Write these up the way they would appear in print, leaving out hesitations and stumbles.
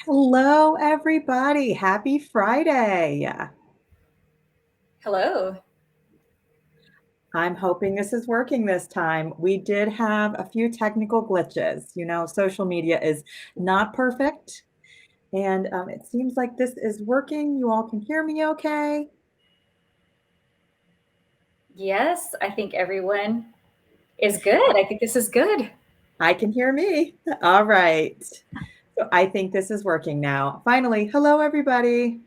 Hello, everybody. Happy Friday. Hello. I'm hoping this is working this time. We did have a few technical glitches. Social media is not perfect, and it seems like this is working. You all can hear me okay? Yes, I think everyone is good. I think this is good. I can hear me. All right. So I think this is working now. Finally, hello, everybody.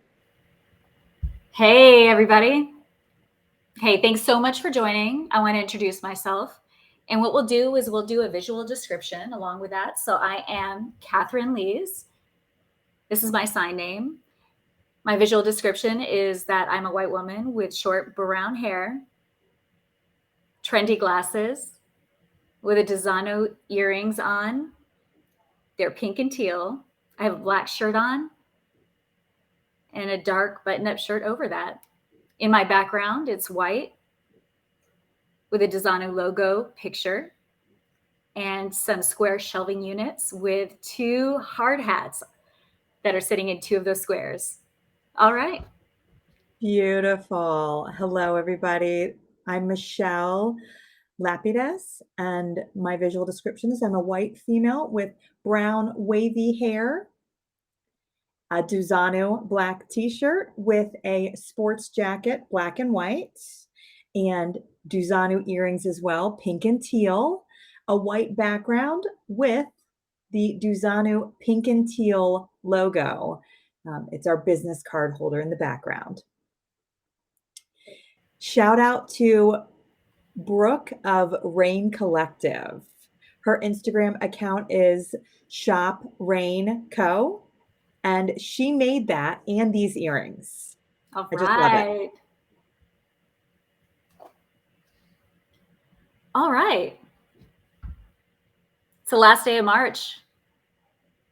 Hey, everybody. Hey, thanks so much for joining. I want to introduce myself. And what we'll do is we'll do a visual description along with that. So I am Catherine Lees. This is my sign name. My visual description is that I'm a white woman with short brown hair, trendy glasses, with a dozanü earrings on. They're pink and teal. I have a black shirt on and a dark button-up shirt over that. In my background, it's white with a dozanü logo picture and some square shelving units with two hard hats that are sitting in two of those squares. All right. Beautiful. Hello, everybody. I'm Michelle Lapidus, and my visual description is I'm a white female with brown wavy hair, a dozanü black t-shirt with a sports jacket, black and white, and dozanü earrings as well, pink and teal, a white background with the dozanü pink and teal logo. It's our business card holder in the background. Shout out to Brooke of Rain Collective. Her Instagram account is Shop Rain Co. And she made that and these earrings. All I just love it. right. All right. It's the last day of March.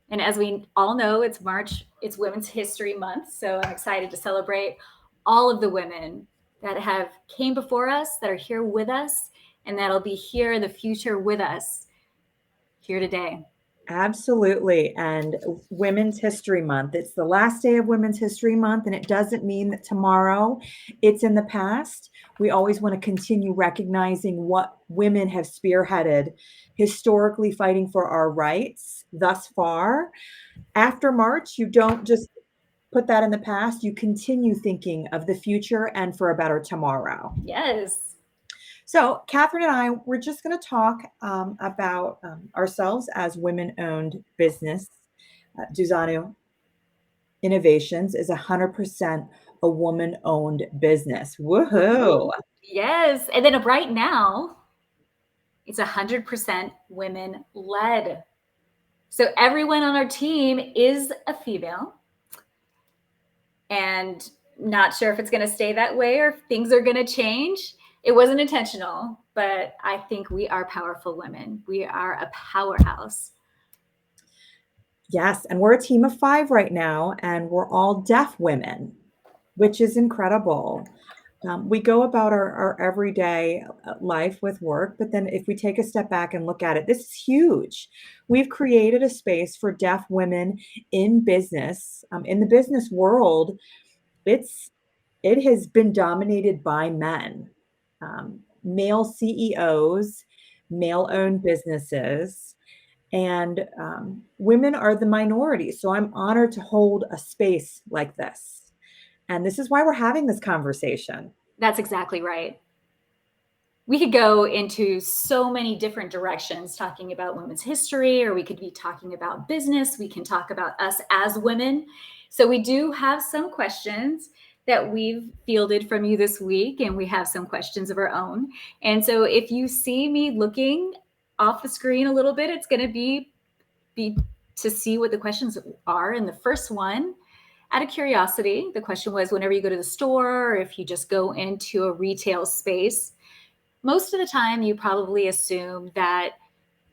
And as we all know, it's March, it's Women's History Month. So I'm excited to celebrate all of the women that have came before us, that are here with us, and that'll be here in the future with us here today. Absolutely. And Women's History Month. It's the last day of Women's History Month, and it doesn't mean that tomorrow it's in the past. We always want to continue recognizing what women have spearheaded historically fighting for our rights thus far. After March, you don't just put that in the past, you continue thinking of the future and for a better tomorrow. Yes. So, Catherine and I, we're just going to talk about ourselves as women-owned business. dozanü Innovations is 100% a woman-owned business. Woohoo! Woo-hoo. Yes. And then right now, it's 100% women led. So everyone on our team is a female. And not sure if it's going to stay that way or if things are going to change. It wasn't intentional, but I think we are powerful women. We are a powerhouse. Yes, and we're a team of 5 right now, and we're all deaf women, which is incredible. We go about our everyday life with work, but then if we take a step back and look at it, this is huge. We've created a space for deaf women in business. In the business world, it's it has been dominated by men, male CEOs, male-owned businesses, and women are the minority. So I'm honored to hold a space like this. And this is why we're having this conversation. That's exactly right. We could go into so many different directions talking about women's history, or we could be talking about business. We can talk about us as women. So we do have some questions that we've fielded from you this week, and we have some questions of our own. And so if you see me looking off the screen a little bit, it's going to be to see what the questions are. And the first one, out of curiosity, the question was, whenever you go to the store, or if you just go into a retail space, most of the time you probably assume that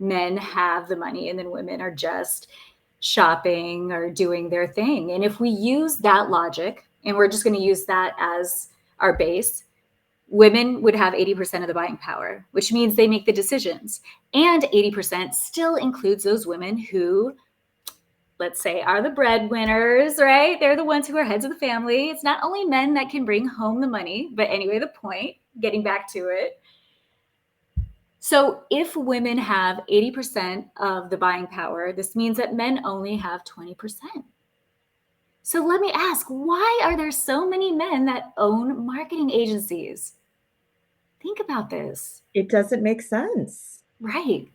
men have the money and then women are just shopping or doing their thing. And if we use that logic, and we're just going to use that as our base, women would have 80% of the buying power, which means they make the decisions. And 80% still includes those women who let's say, are the breadwinners, right? They're the ones who are heads of the family. It's not only men that can bring home the money, but anyway, the point, getting back to it. So if women have 80% of the buying power, this means that men only have 20%. So let me ask, why are there so many men that own marketing agencies? Think about this. It doesn't make sense. Right.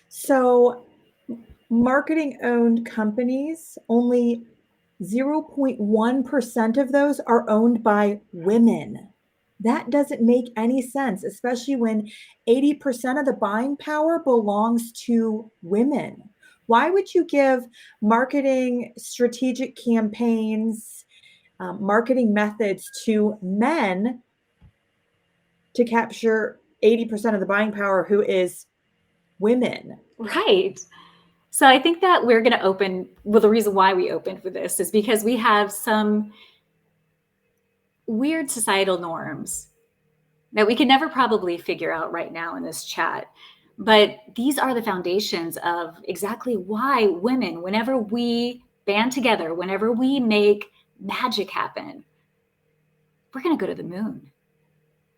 So, marketing owned companies, only 0.1% of those are owned by women. That doesn't make any sense, especially when 80% of the buying power belongs to women. Why would you give marketing strategic campaigns, marketing methods to men to capture 80% of the buying power, who is women? Right. So I think that we're going to open, well, the reason why we opened with this is because we have some weird societal norms that we can never probably figure out right now in this chat. But these are the foundations of exactly why women, whenever we band together, whenever we make magic happen, we're going to go to the moon.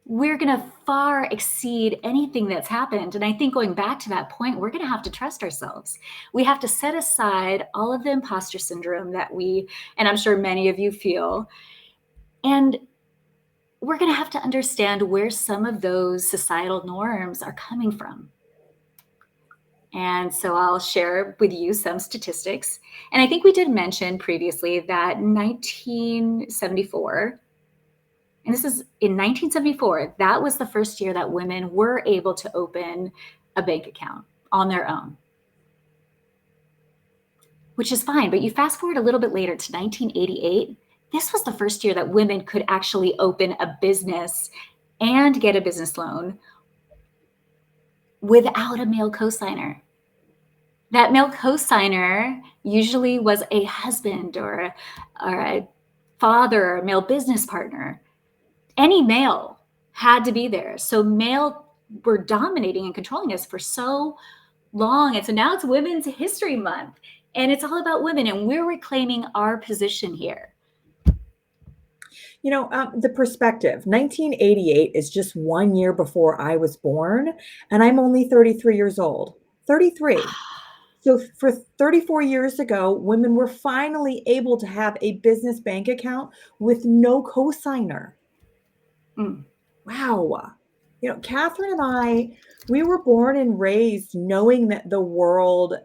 We're going to far exceed anything that's happened. And I think going back to that point, we're going to have to trust ourselves. We have to set aside all of the imposter syndrome that we, and I'm sure many of you feel, and we're going to have to understand where some of those societal norms are coming from. And so I'll share with you some statistics. And I think we did mention previously that 1974, and this is in 1974, that was the first year that women were able to open a bank account on their own, which is fine. But you fast forward a little bit later to 1988, this was the first year that women could actually open a business and get a business loan without a male cosigner. That male cosigner usually was a husband or a father or a male business partner. Any male had to be there. So male were dominating and controlling us for so long. And so now it's Women's History Month, and it's all about women, and we're reclaiming our position here. You know, the perspective, 1988 is just 1 year before I was born, and I'm only 33 years old. 33. So for 34 years ago, women were finally able to have a business bank account with no cosigner. Mm. Wow. You know, Catherine and I, we were born and raised knowing that the world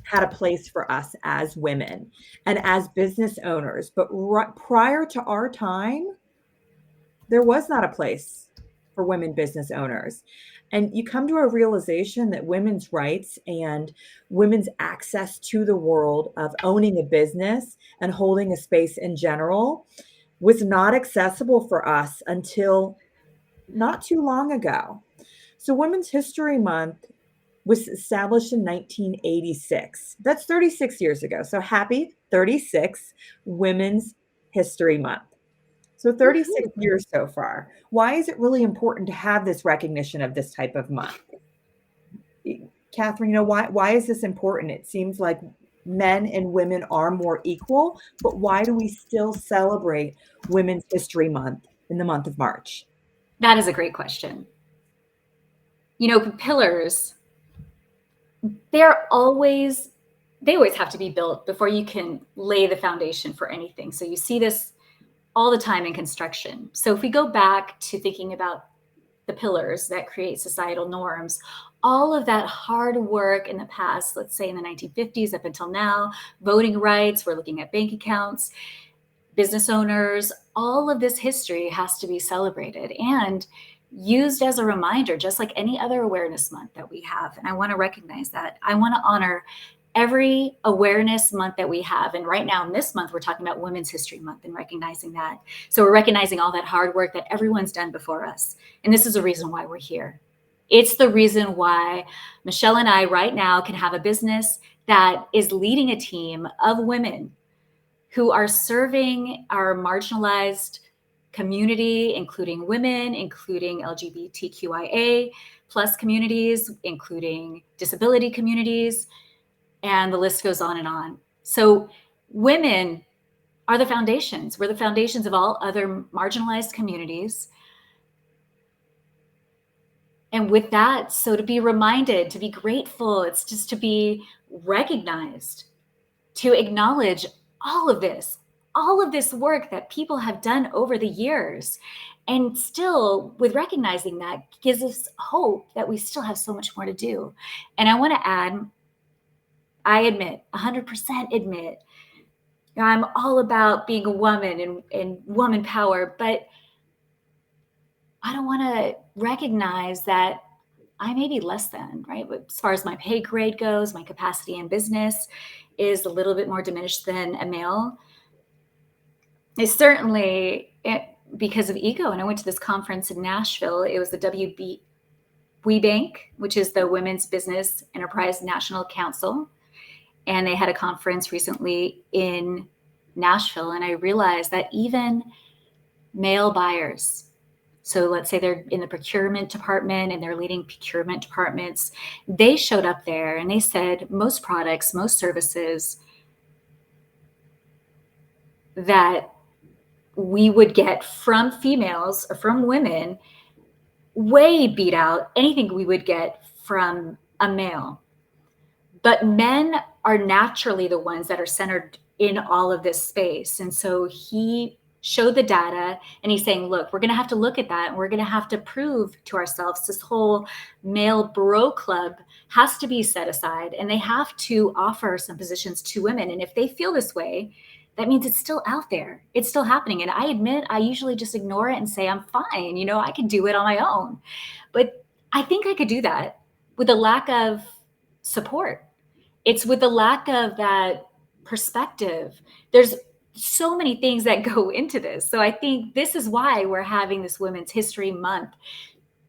had a place for us as women and as business owners. But prior to our time, there was not a place for women business owners. And you come to a realization that women's rights and women's access to the world of owning a business and holding a space in general was not accessible for us until not too long ago. So, Women's History Month was established in 1986. That's 36 years ago. So, happy 36 Women's History Month. So 36 Woo-hoo. years so far. Why is it really important to have this recognition of this type of month? Catherine, you know, why is this important? It seems like men and women are more equal, but why do we still celebrate Women's History Month in the month of March? That is a great question. You know, pillars, they always have to be built before you can lay the foundation for anything. So you see this all the time in construction. So if we go back to thinking about the pillars that create societal norms, all of that hard work in the past, let's say in the 1950s up until now, voting rights, we're looking at bank accounts, business owners, all of this history has to be celebrated and used as a reminder, just like any other awareness month that we have. And I want to recognize that. I want to honor every awareness month that we have. And right now in this month, we're talking about Women's History Month and recognizing that. So we're recognizing all that hard work that everyone's done before us. And this is the reason why we're here. It's the reason why Michelle and I right now can have a business that is leading a team of women who are serving our marginalized community, including women, including LGBTQIA plus communities, including disability communities. And the list goes on and on. So women are the foundations. We're the foundations of all other marginalized communities. And with that, so to be reminded, to be grateful, it's just to be recognized, to acknowledge all of this work that people have done over the years. And still, with recognizing that, gives us hope that we still have so much more to do. And I want to add, I admit, 100% admit, I'm all about being a woman and woman power, but I don't want to recognize that I may be less than, right? But as far as my pay grade goes, my capacity in business is a little bit more diminished than a male. It's certainly because of ego. And I went to this conference in Nashville. It was the WBENC, which is the Women's Business Enterprise National Council. And they had a conference recently in Nashville. And I realized that even male buyers, so let's say they're in the procurement department and they're leading procurement departments, they showed up there and they said most products, most services that we would get from females or from women way beat out anything we would get from a male. But men are naturally the ones that are centered in all of this space. And so he showed the data and he's saying, look, we're going to have to look at that. And we're going to have to prove to ourselves this whole male bro club has to be set aside and they have to offer some positions to women. And if they feel this way, that means it's still out there. It's still happening. And I admit, I usually just ignore it and say, I'm fine. You know, I can do it on my own. But I think I could do that with a lack of support. It's with the lack of that perspective. There's so many things that go into this. So I think this is why we're having this Women's History Month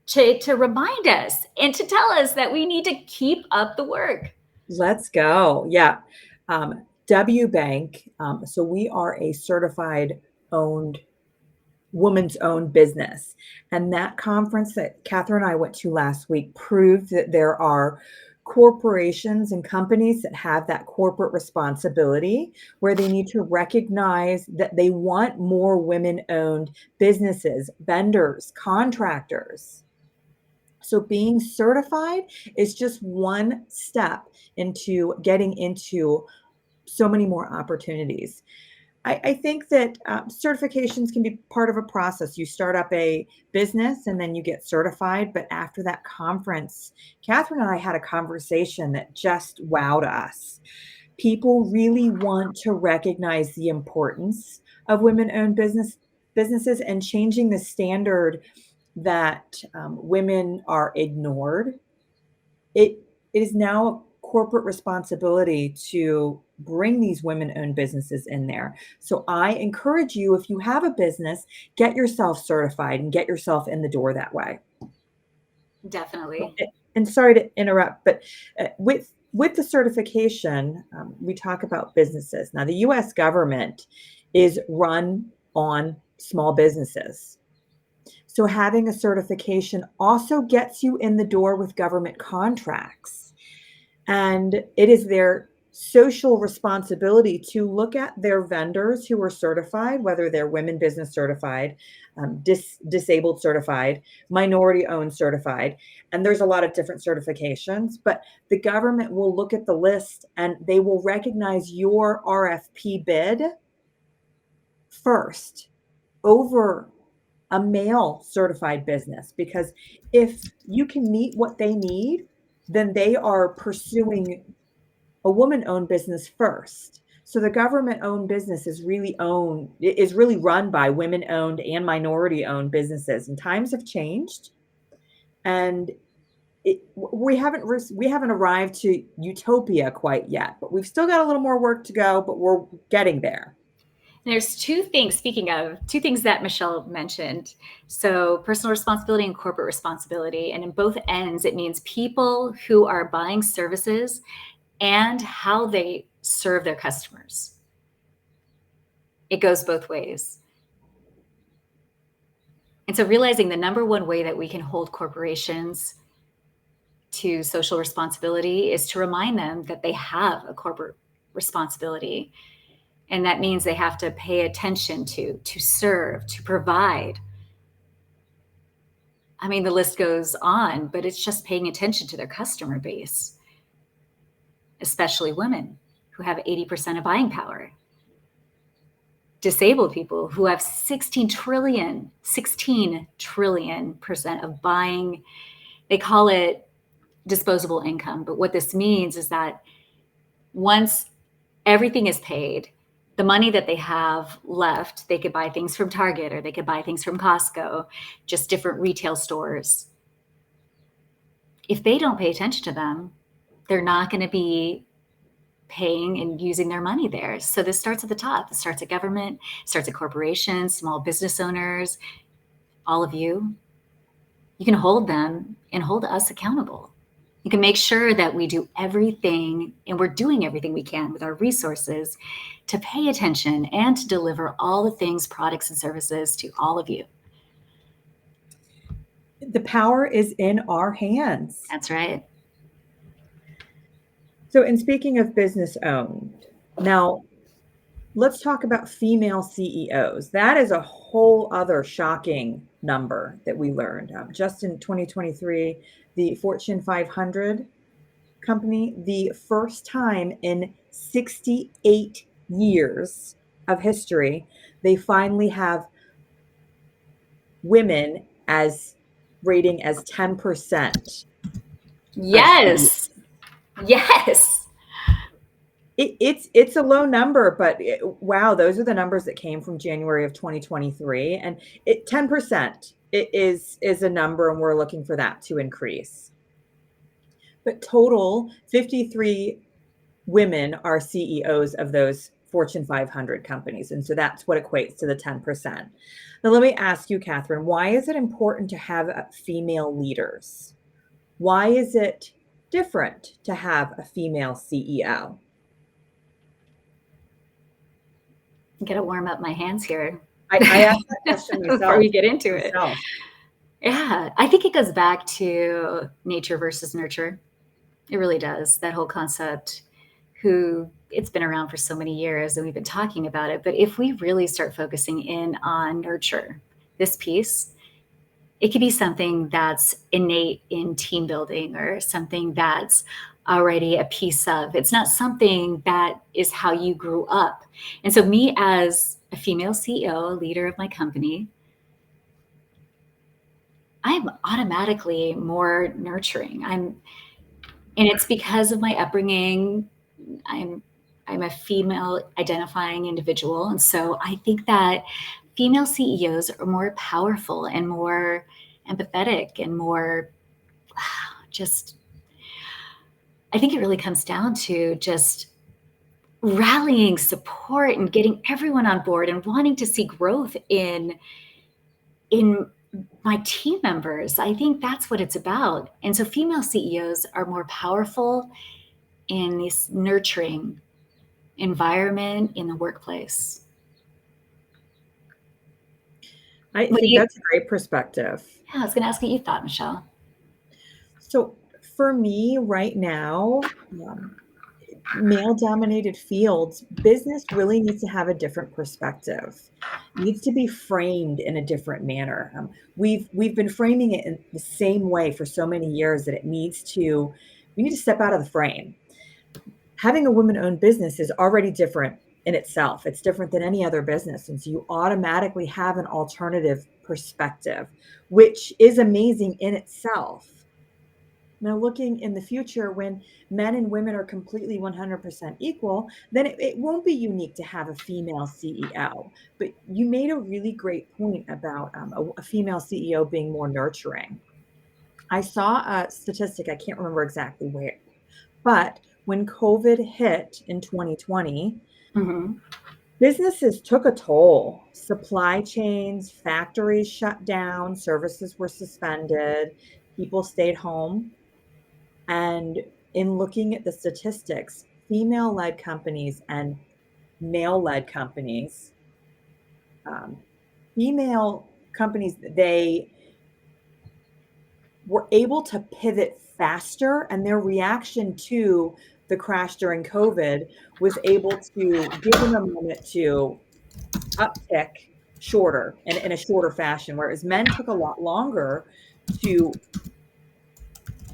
to remind us and to tell us that we need to keep up the work. Let's go. Yeah. WBank. So we are a certified owned woman's owned business. And that conference that Catherine and I went to last week proved that there are corporations and companies that have that corporate responsibility where they need to recognize that they want more women owned businesses, vendors, contractors. So being certified is just one step into getting into so many more opportunities. I think that certifications can be part of a process. You start up a business and then you get certified. But after that conference, Catherine and I had a conversation that just wowed us. People really want to recognize the importance of women-owned businesses and changing the standard that women are ignored. It is now a corporate responsibility to bring these women-owned businesses in there. So I encourage you, if you have a business, get yourself certified and get yourself in the door that way. Definitely. And sorry to interrupt, but with the certification, we talk about businesses. Now, the U.S. government is run on small businesses. So having a certification also gets you in the door with government contracts. And it is their social responsibility to look at their vendors who are certified, whether they're women business certified, disabled certified, minority owned certified. And there's a lot of different certifications, but the government will look at the list and they will recognize your RFP bid first over a male certified business, because if you can meet what they need, then they are pursuing a woman-owned business first. So the government-owned business is really run by women-owned and minority-owned businesses. And times have changed, and we haven't arrived to utopia quite yet, but we've still got a little more work to go, but we're getting there. There's two things, speaking of, two things that Michelle mentioned. So personal responsibility and corporate responsibility. And in both ends, it means people who are buying services and how they serve their customers. It goes both ways. And so realizing the number one way that we can hold corporations to social responsibility is to remind them that they have a corporate responsibility. And that means they have to pay attention to serve, to provide. I mean, the list goes on, but it's just paying attention to their customer base, especially women who have 80% of buying power. Disabled people who have 16 trillion percent of buying. They call it disposable income. But what this means is that once everything is paid, the money that they have left, they could buy things from Target or they could buy things from Costco, just different retail stores. If they don't pay attention to them, they're not going to be paying and using their money there. So this starts at the top. It starts at government, starts at corporations, small business owners, all of you. You can hold them and hold us accountable. You can make sure that we do everything and we're doing everything we can with our resources to pay attention and to deliver all the things, products, and services to all of you. The power is in our hands. That's right. So, in speaking of business owned, now let's talk about female CEOs. That is a whole other shocking number that we learned. Just in 2023, the Fortune 500 company, the first time in 68 years of history, they finally have women as rating as 10%. Yes. Yes. It's a low number, but wow, those are the numbers that came from January of 2023, and 10% is a number, and we're looking for that to increase. But total 53 women are CEOs of those Fortune 500 companies, and so that's what equates to the 10%. Now, let me ask you, Katherine, why is it important to have female leaders? Why is it different to have a female CEO? I'm going to warm up my hands here. I asked that question myself. Before we get into it. Yeah, I think it goes back to nature versus nurture. It really does. That whole concept, it's been around for so many years and we've been talking about it. But if we really start focusing in on nurture, this piece, it could be something that's innate in team building or something that's already a piece of. It's not something that is how you grew up. And so me as a female CEO, a leader of my company, I'm automatically more nurturing. And it's because of my upbringing. I'm a female identifying individual. And so I think that female CEOs are more powerful and more empathetic and more just, I think it really comes down to just rallying support and getting everyone on board and wanting to see growth in my team members. I think that's what it's about. And so female CEOs are more powerful in this nurturing environment in the workplace. I think that's a great perspective. Yeah, I was going to ask what you thought, Michelle. So for me right now, male-dominated fields, business really needs to have a different perspective. It needs to be framed in a different manner. We've been framing it in the same way for so many years that we need to step out of the frame. Having a woman-owned business is already different in itself. It's different than any other business. And so you automatically have an alternative perspective, which is amazing in itself. Now, looking in the future, when men and women are completely 100% equal, then it won't be unique to have a female CEO. But you made a really great point about a female CEO being more nurturing. I saw a statistic, I can't remember exactly where, but when COVID hit in 2020, businesses took a toll. Supply chains, factories shut down, services were suspended, people stayed home. And in looking at the statistics, female-led companies and male-led companies, female companies, they were able to pivot faster, and their reaction to the crash during COVID was able to give them a moment to uptick shorter in a shorter fashion, whereas men took a lot longer to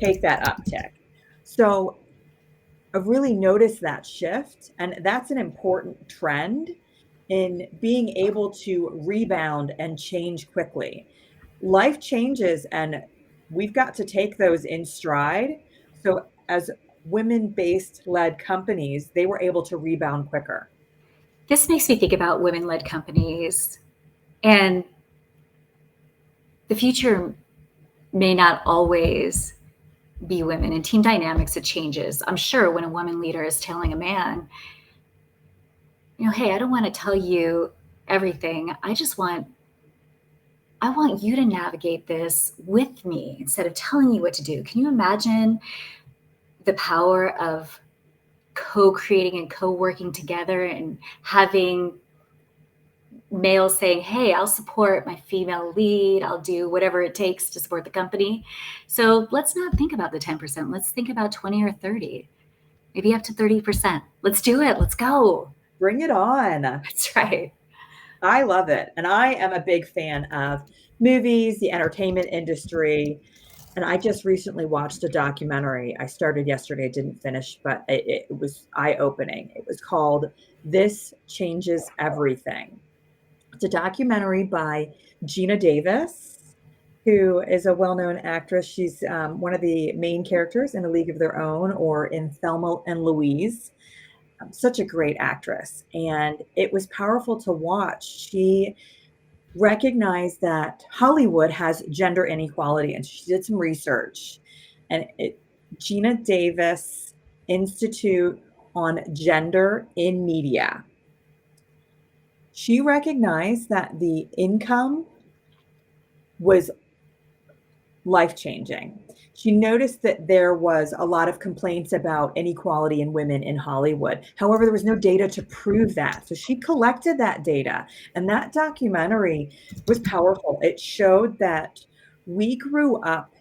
take that uptick. So I've really noticed that shift, and that's an important trend in being able to rebound and change quickly. Life changes, and we've got to take those in stride. So, as women based led companies, they were able to rebound quicker. This makes me think about women-led companies, and the future may not always be women. In team dynamics, it changes. I'm sure when a woman leader is telling a man, hey, I don't want to tell you everything. I want you to navigate this with me instead of telling you what to do. Can you imagine the power of co-creating and co-working together and having males saying, hey, I'll support my female lead. I'll do whatever it takes to support the company. So let's not think about the 10%. Let's think about 20 or 30, maybe up to 30%. Let's do it. Let's go. Bring it on. That's right. I love it. And I am a big fan of movies, the entertainment industry. And I just recently watched a documentary. I started yesterday, didn't finish, but it was eye opening. It was called This Changes Everything. It's a documentary by Gina Davis, who is a well known actress. She's one of the main characters in A League of Their Own or in Thelma and Louise. Such a great actress. And it was powerful to watch. She recognized that Hollywood has gender inequality, and she did some research. And Gina Davis Institute on Gender in Media. She recognized that the income was life changing. She noticed that there was a lot of complaints about inequality in women in Hollywood. However, there was no data to prove that. So she collected that data, and that documentary was powerful. It showed that we grew up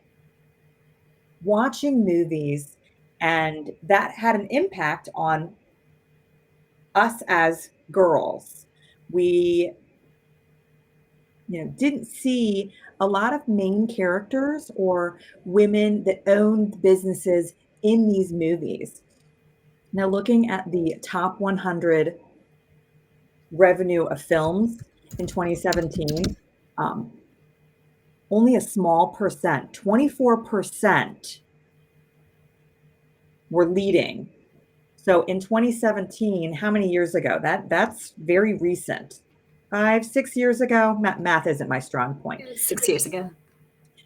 watching movies, and that had an impact on us as girls. We didn't see a lot of main characters or women that owned businesses in these movies. Now, looking at the top 100 revenue of films in 2017, only a small percent, 24%, were leading. So in 2017, how many years ago? That's very recent. 5, 6 years ago. Math isn't my strong point. 6 years ago.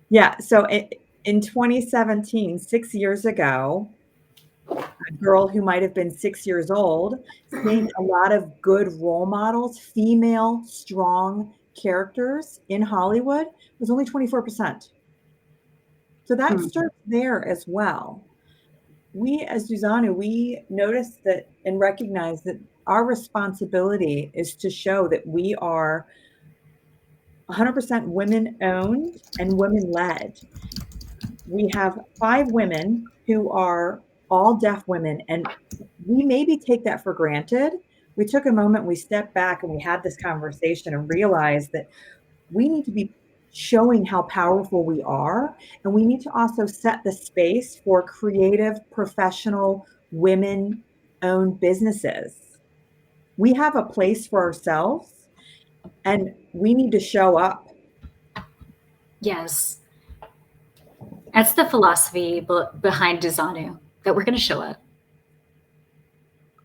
Yeah. So in 2017, 6 years ago, a girl who might have been 6 years old, seeing a lot of good role models, female, strong characters in Hollywood was only 24%. So that starts there as well. We as dozanü, we notice that and recognize that our responsibility is to show that we are 100% women owned and women led. We have 5 women who are all deaf women, and we maybe take that for granted. We took a moment, we stepped back, and we had this conversation and realized that we need to be showing how powerful we are, and we need to also set the space for creative, professional, women-owned businesses. We have a place for ourselves, and we need to show up. Yes. That's the philosophy behind dozanü, that we're going to show up.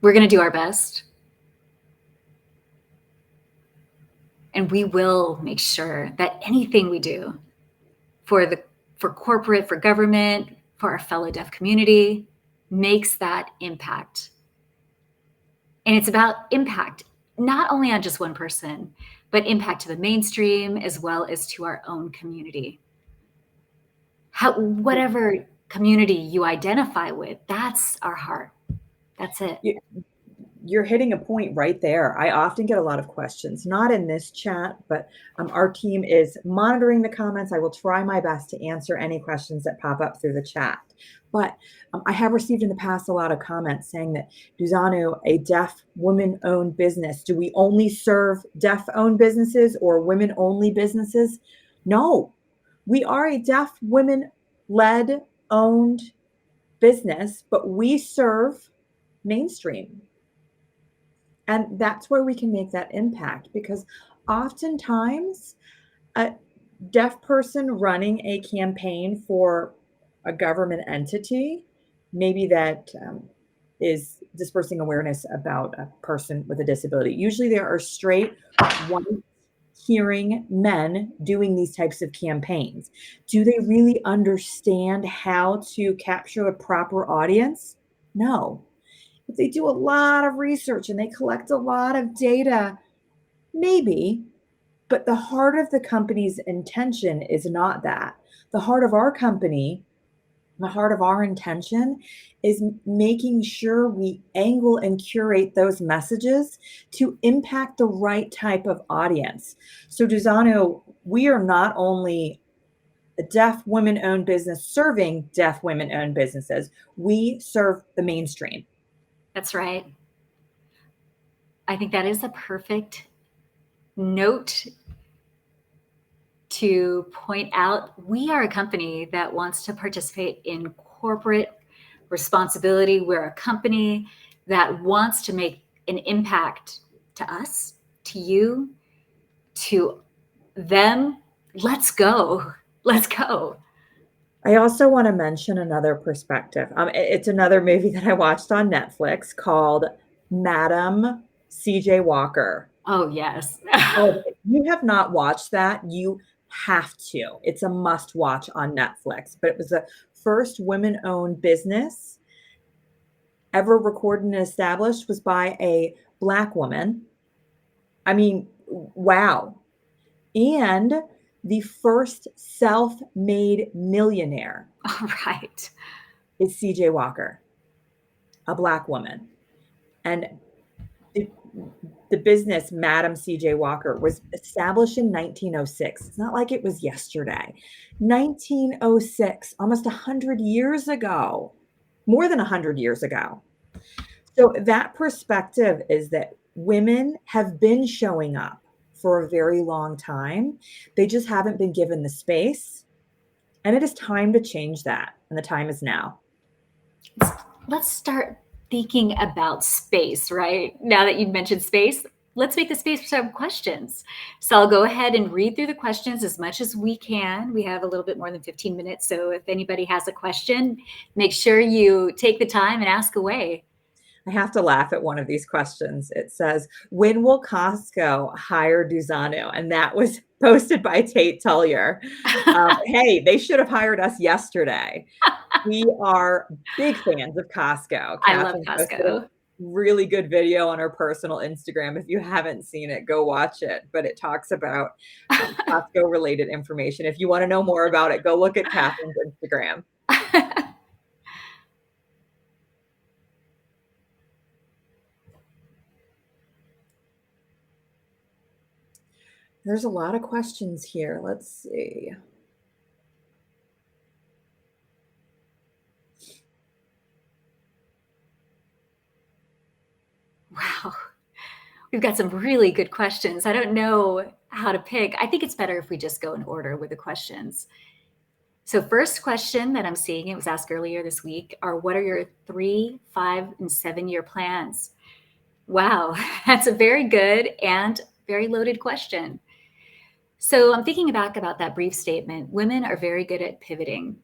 We're going to do our best. And we will make sure that anything we do for corporate, for government, for our fellow deaf community makes that impact. And it's about impact, not only on just one person, but impact to the mainstream as well as to our own community. Whatever community you identify with, that's our heart. That's it. you're hitting a point right there. I often get a lot of questions, not in this chat, but our team is monitoring the comments. I will try my best to answer any questions that pop up through the chat. But I have received in the past a lot of comments saying that dozanü, a deaf women-owned business, do we only serve deaf-owned businesses or women-only businesses? No, we are a deaf women-led, owned business, but we serve mainstream. And that's where we can make that impact, because oftentimes a deaf person running a campaign for a government entity, maybe that is dispersing awareness about a person with a disability. Usually there are straight, white, hearing men doing these types of campaigns. Do they really understand how to capture the proper audience? No. If they do a lot of research and they collect a lot of data, maybe, but the heart of the company's intention is not that. The heart of our company, the heart of our intention is making sure we angle and curate those messages to impact the right type of audience. So dozanü, we are not only a deaf women-owned business serving deaf women-owned businesses, we serve the mainstream. That's right. I think that is a perfect note to point out. We are a company that wants to participate in corporate responsibility. We're a company that wants to make an impact to us, to you, to them. Let's go. Let's go. I also want to mention another perspective. It's another movie that I watched on Netflix called Madam C.J. Walker. Oh, yes. Oh, if you have not watched that, you have to. It's a must watch on Netflix. But it was the first women-owned business ever recorded and established was by a Black woman. I mean, wow. And the first self-made millionaire All right. is C.J. Walker, a Black woman. And the business, Madam C.J. Walker, was established in 1906. It's not like it was yesterday. 1906, almost 100 years ago, more than 100 years ago. So that perspective is that women have been showing up for a very long time. They just haven't been given the space. And it is time to change that. And the time is now. Let's start thinking about space, right? Now that you've mentioned space, let's make the space for some questions. So I'll go ahead and read through the questions as much as we can. We have a little bit more than 15 minutes. So if anybody has a question, make sure you take the time and ask away. I have to laugh at one of these questions. It says, when will Costco hire dozanü? And that was posted by Tate Tullier. Hey, they should have hired us yesterday. We are big fans of Costco. I love Catherine posted a Costco. really good video on her personal Instagram. If you haven't seen it, go watch it. But it talks about Costco related information. If you want to know more about it, go look at Catherine's Instagram. There's a lot of questions here. Let's see. Wow. We've got some really good questions. I don't know how to pick. I think it's better if we just go in order with the questions. So first question that I'm seeing, it was asked earlier this week, are what are your 3, 5, and 7-year plans? Wow, that's a very good and very loaded question. So I'm thinking back about that brief statement. Women are very good at pivoting.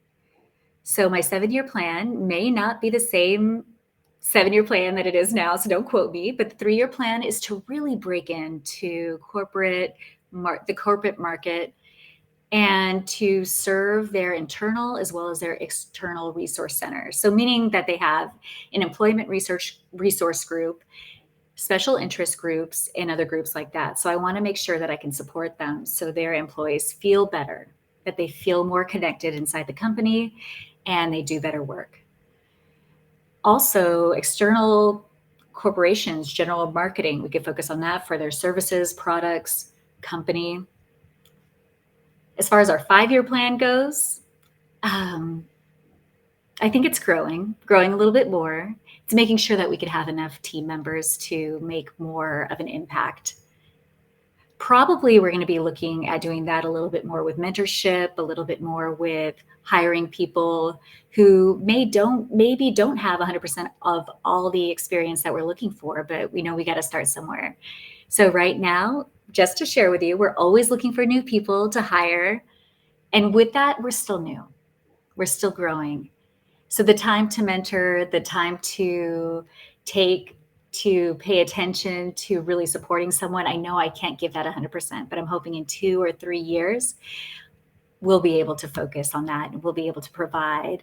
So my 7-year plan may not be the same 7-year plan that it is now, so don't quote me, but the 3-year plan is to really break into the corporate market and to serve their internal as well as their external resource centers. So meaning that they have an employment resource group, special interest groups, and other groups like that. So I want to make sure that I can support them so their employees feel better, that they feel more connected inside the company, and they do better work. Also, external corporations, general marketing. We could focus on that for their services, products, company. As far as our 5-year plan goes, I think it's growing a little bit more. It's making sure that we could have enough team members to make more of an impact. Probably we're going to be looking at doing that a little bit more with mentorship, a little bit more with hiring people who maybe don't have 100% of all the experience that we're looking for, but we know we got to start somewhere. So right now, just to share with you, we're always looking for new people to hire. And with that, we're still new. We're still growing. So the time to mentor, the time to pay attention to really supporting someone, I know I can't give that 100%, but I'm hoping in 2 or 3 years, we'll be able to focus on that, and we'll be able to provide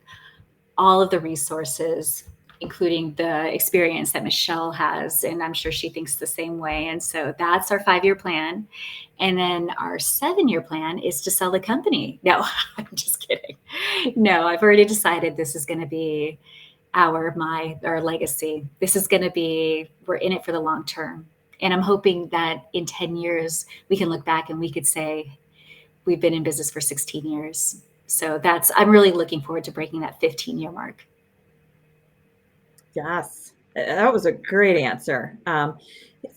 all of the resources, including the experience that Michelle has, and I'm sure she thinks the same way. And so that's our 5-year plan. And then our 7-year plan is to sell the company. No, I'm just kidding. No, I've already decided this is going to be our legacy. This is going to be, we're in it for the long term. And I'm hoping that in 10 years, we can look back and we could say, we've been in business for 16 years. So I'm really looking forward to breaking that 15-year mark. Yes, that was a great answer.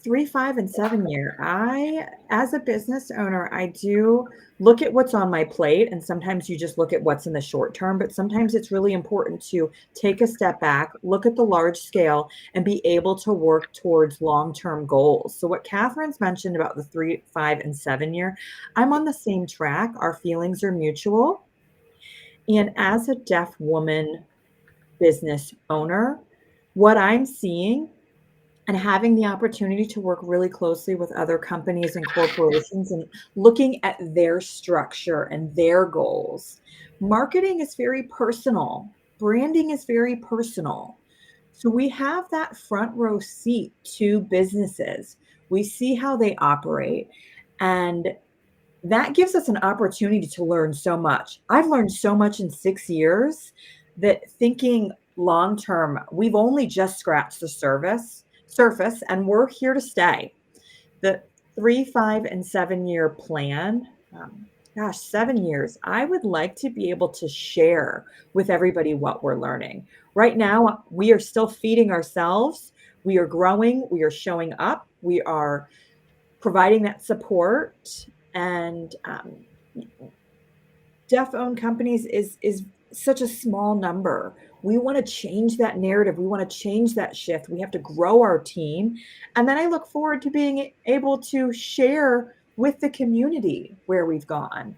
3, 5, and 7 year. As a business owner, I do look at what's on my plate, and sometimes you just look at what's in the short term, but sometimes it's really important to take a step back, look at the large scale, and be able to work towards long-term goals. So what Catherine's mentioned about the 3, 5, and 7 year, I'm on the same track. Our feelings are mutual. And as a deaf woman business owner, what I'm seeing and having the opportunity to work really closely with other companies and corporations and looking at their structure and their goals. Marketing is very personal. Branding is very personal. So we have that front row seat to businesses. We see how they operate, and that gives us an opportunity to learn so much. I've learned so much in 6 years that thinking long term, we've only just scratched the surface, and we're here to stay. The 3, 5, and 7 year plan, 7 years, I would like to be able to share with everybody what we're learning. Right now, we are still feeding ourselves. We are growing. We are showing up. We are providing that support. And deaf-owned companies is such a small number. We want to change that narrative. We want to change that shift. We have to grow our team. And then I look forward to being able to share with the community where we've gone.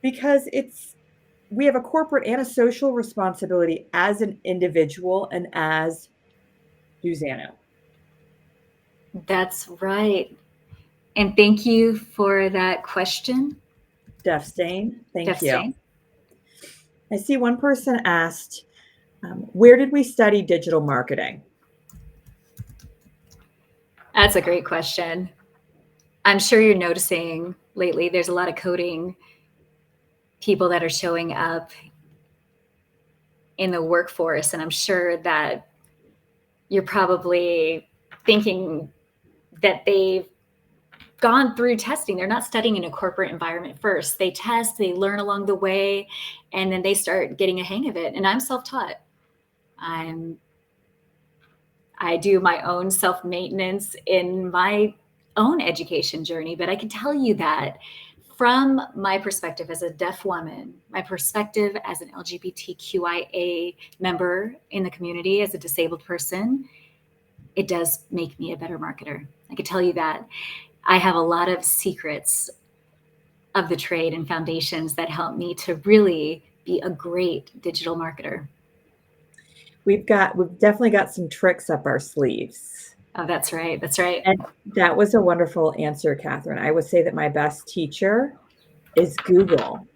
Because we have a corporate and a social responsibility as an individual and as dozanü. That's right. And thank you for that question. Deafstain, thank you. Deafstain. I see one person asked, where did we study digital marketing? That's a great question. I'm sure you're noticing lately there's a lot of coding people that are showing up in the workforce, and I'm sure that you're probably thinking that they've gone through testing. They're not studying in a corporate environment first. They test, they learn along the way, and then they start getting a hang of it. And I'm self-taught. I do my own self-maintenance in my own education journey, but I can tell you that from my perspective as a deaf woman, my perspective as an LGBTQIA member in the community, as a disabled person, it does make me a better marketer. I can tell you that. I have a lot of secrets of the trade and foundations that help me to really be a great digital marketer. We've definitely got some tricks up our sleeves. Oh, that's right. That's right. And that was a wonderful answer, Catherine. I would say that my best teacher is Google.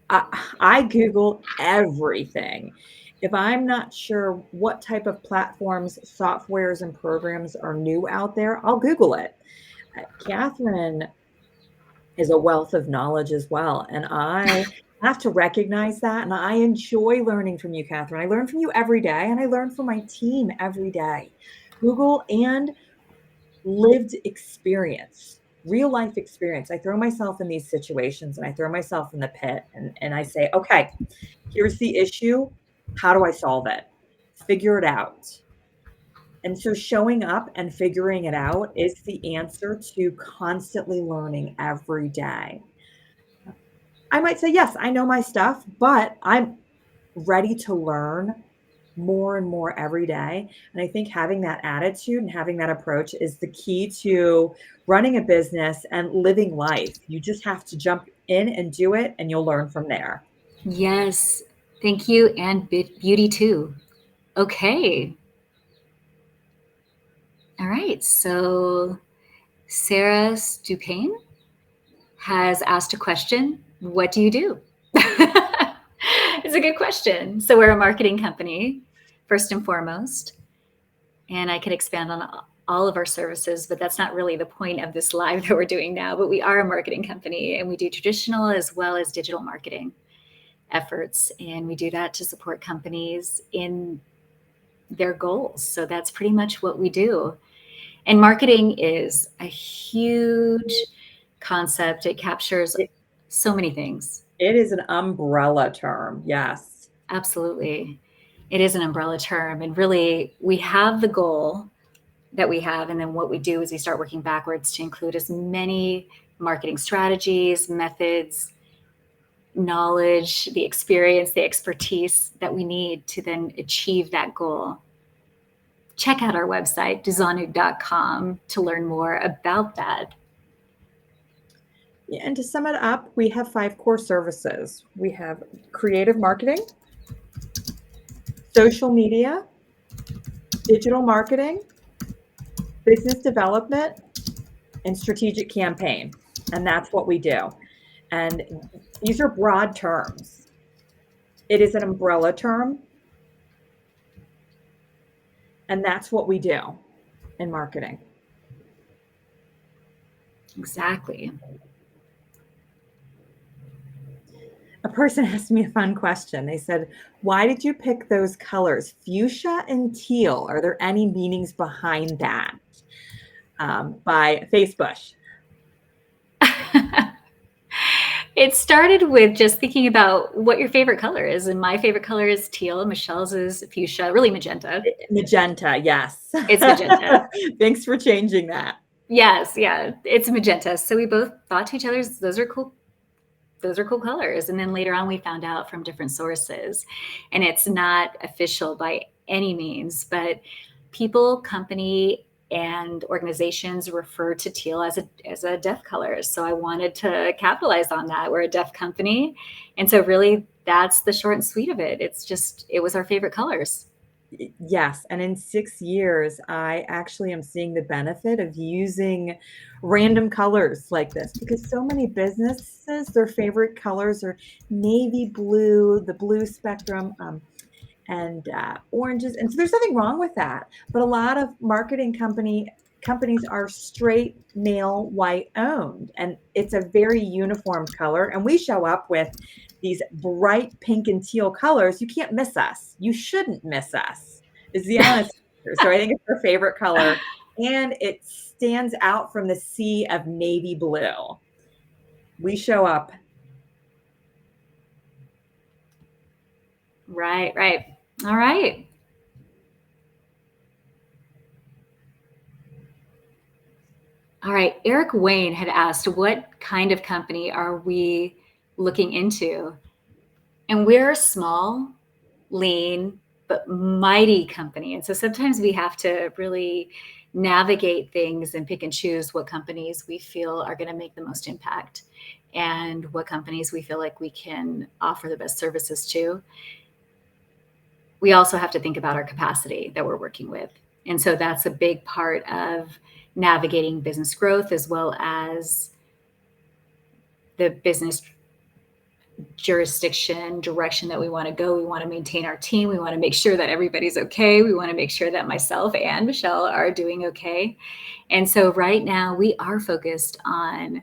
I Google everything. If I'm not sure what type of platforms, softwares, and programs are new out there, I'll Google it. Catherine is a wealth of knowledge as well. And I I have to recognize that, and I enjoy learning from you, Catherine. I learn from you every day, and I learn from my team every day. Google and lived experience, real life experience. I throw myself in these situations and I throw myself in the pit and I say, okay, here's the issue. How do I solve it? Figure it out. And so showing up and figuring it out is the answer to constantly learning every day. I might say, yes, I know my stuff, but I'm ready to learn more and more every day. And I think having that attitude and having that approach is the key to running a business and living life. You just have to jump in and do it, and you'll learn from there. Yes. Thank you. And beauty too. Okay. All right. So Sarah Stupane has asked a question. What do you do? It's a good question. So we're a marketing company, first and foremost, and I could expand on all of our services, but that's not really the point of this live that we're doing now. But we are a marketing company, and we do traditional as well as digital marketing efforts, and we do that to support companies in their goals. So that's pretty much what we do. And marketing is a huge concept. It captures It, so many things. it is an umbrella term. Yes. Absolutely. It is an umbrella term. And really, we have the goal that we have. And then what we do is we start working backwards to include as many marketing strategies, methods, knowledge, the experience, the expertise that we need to then achieve that goal. Check out our website, dozanü.com, to learn more about that. Yeah, and to sum it up, we have 5 core services. We have creative marketing, social media, digital marketing, business development, and strategic campaign. And that's what we do. And these are broad terms. It is an umbrella term, and that's what we do in marketing. Exactly. A person asked me a fun question. They said, "Why did you pick those colors, fuchsia and teal? Are there any meanings behind that?" By Face Bush. It started with just thinking about what your favorite color is. And my favorite color is teal. Michelle's is fuchsia, really magenta. Magenta, yes. It's magenta. Thanks for changing that. Yes, yeah, it's magenta. So we both thought to each other, those are cool. Those are cool colors. And then later on, we found out from different sources, and it's not official by any means, but people, company, and organizations refer to teal as a deaf color. So I wanted to capitalize on that. We're a deaf company. And so really that's the short and sweet of it. It was our favorite colors. Yes, and in 6 years, I actually am seeing the benefit of using random colors like this because so many businesses, their favorite colors are navy blue, the blue spectrum, and oranges. And so there's nothing wrong with that. But a lot of marketing companies are straight male white owned, and it's a very uniform color. And we show up with these bright pink and teal colors. You can't miss us. You shouldn't miss us. Is the honest answer. So I think it's our favorite color, and it stands out from the sea of navy blue. We show up. Right, right. All right. All right. Eric Wayne had asked, what kind of company are we looking into? And we're a small, lean, but mighty company. And so sometimes we have to really navigate things and pick and choose what companies we feel are going to make the most impact and what companies we feel like we can offer the best services to. We also have to think about our capacity that we're working with. And so that's a big part of navigating business growth as well as the business jurisdiction direction that we want to go. We want to maintain our team. We want to make sure that everybody's okay. We want to make sure that myself and Michelle are doing okay. And so right now we are focused on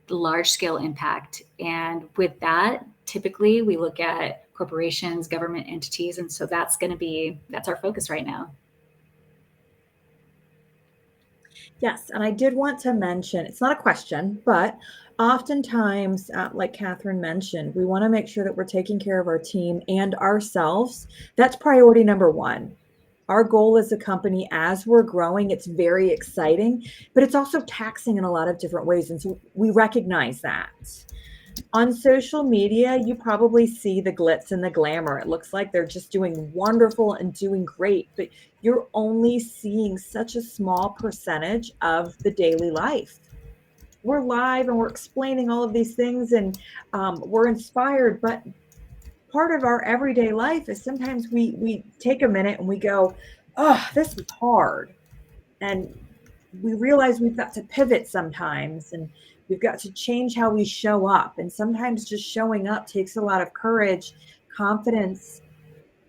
large scale impact. And with that, typically we look at corporations, government entities, and so that's our focus right now. Yes, and I did want to mention, it's not a question, but oftentimes, like Catherine mentioned, we want to make sure that we're taking care of our team and ourselves. That's priority number one. Our goal as a company, as we're growing, it's very exciting, but it's also taxing in a lot of different ways. And so we recognize that. On social media, you probably see the glitz and the glamour. It looks like they're just doing wonderful and doing great, but you're only seeing such a small percentage of the daily life. We're live and we're explaining all of these things and we're inspired, but part of our everyday life is sometimes we take a minute and we go, oh, this was hard. And we realize we've got to pivot sometimes and we've got to change how we show up. And sometimes just showing up takes a lot of courage, confidence,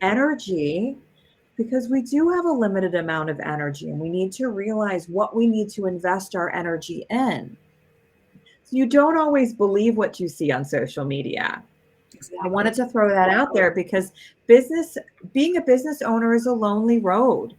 energy, because we do have a limited amount of energy and we need to realize what we need to invest our energy in. So you don't always believe what you see on social media. I Exactly. wanted to throw that out there because being a business owner is a lonely road.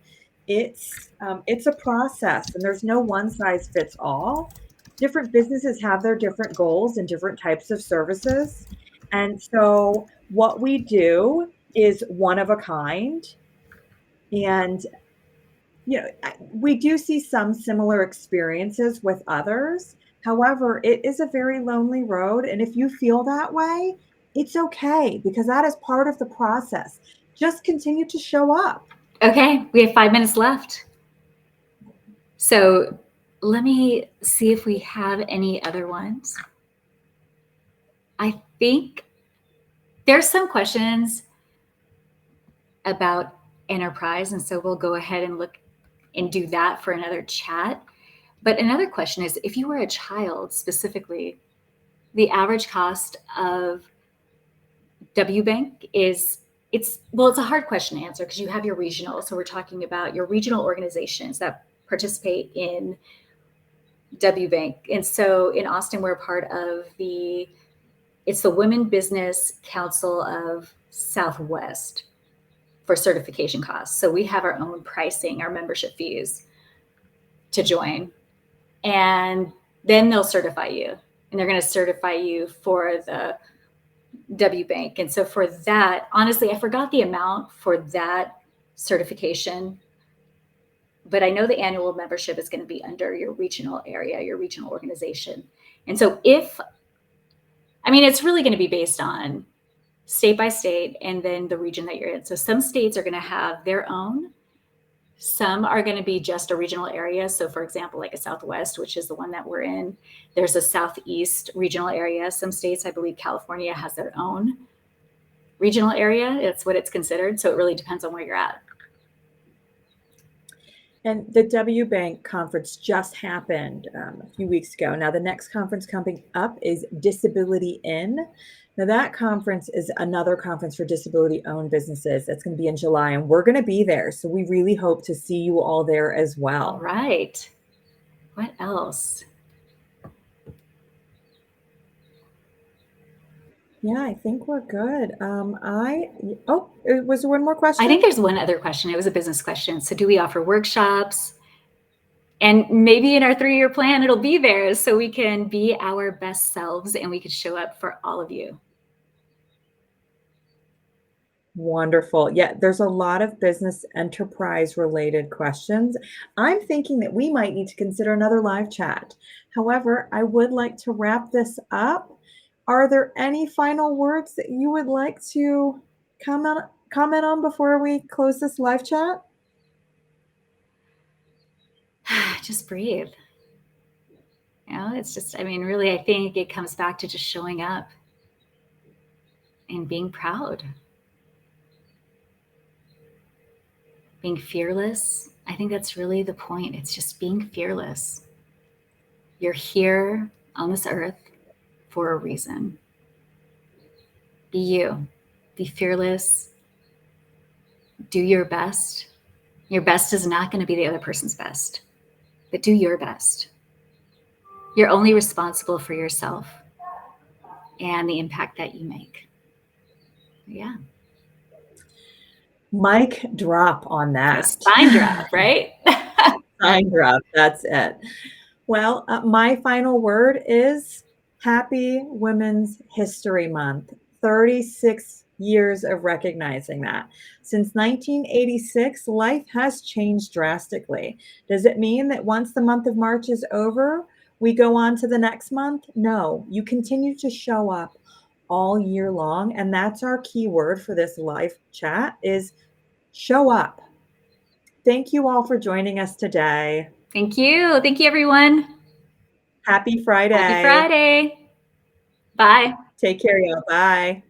It's a process, and there's no one size fits all. Different businesses have their different goals and different types of services, and so what we do is one of a kind. And we do see some similar experiences with others. However, it is a very lonely road. And if you feel that way, it's okay because that is part of the process. Just continue to show up. Okay, we have 5 minutes left. So let me see if we have any other ones. I think there's some questions about enterprise, and so we'll go ahead and look and do that for another chat. But another question is, if you were a child specifically, the average cost of WBank it's a hard question to answer because you have your regional. So we're talking about your regional organizations that participate in WBank. And so in Austin, we're part of it's the Women Business Council of Southwest for certification costs. So we have our own pricing, our membership fees to join. And then they'll certify you. And they're going to certify you for the WBank. And so for that, honestly, I forgot the amount for that certification, but I know the annual membership is going to be under your regional area, your regional organization. And so it's really going to be based on state by state and then the region that you're in. So some states are going to have their own. Some are going to be just a regional area. So for example, like a Southwest, which is the one that we're in, there's a Southeast regional area. Some states, I believe California has their own regional area. It's what it's considered. So it really depends on where you're at. And the WBank conference just happened a few weeks ago. Now, the next conference coming up is Disability In. Now, that conference is another conference for disability-owned businesses. That's going to be in July, and we're going to be there. So we really hope to see you all there as well. All right. What else? Yeah, I think we're good. Was there one more question? I think there's one other question. It was a business question. So do we offer workshops? And maybe in our 3-year plan, it'll be there so we can be our best selves and we could show up for all of you. Wonderful. Yeah, there's a lot of business enterprise related questions. I'm thinking that we might need to consider another live chat. However, I would like to wrap this up. Are there any final words that you would like to comment on before we close this live chat? Just breathe. It's just, really, I think it comes back to just showing up and being proud. Being fearless. I think that's really the point. It's just being fearless. You're here on this earth for a reason. Be you. Be fearless. Do your best. Your best is not going to be the other person's best, but do your best. You're only responsible for yourself and the impact that you make. Yeah. Mic drop on A that. spine drop, right? Mic drop, that's it. Well, my final word is Happy Women's History Month. 36 years of recognizing that. Since 1986, life has changed drastically. Does it mean that once the month of March is over, we go on to the next month? No, you continue to show up all year long. And that's our key word for this live chat is show up. Thank you all for joining us today. Thank you. Thank you, everyone. Happy Happy Friday. Friday. Bye. Take care, y'all. Bye.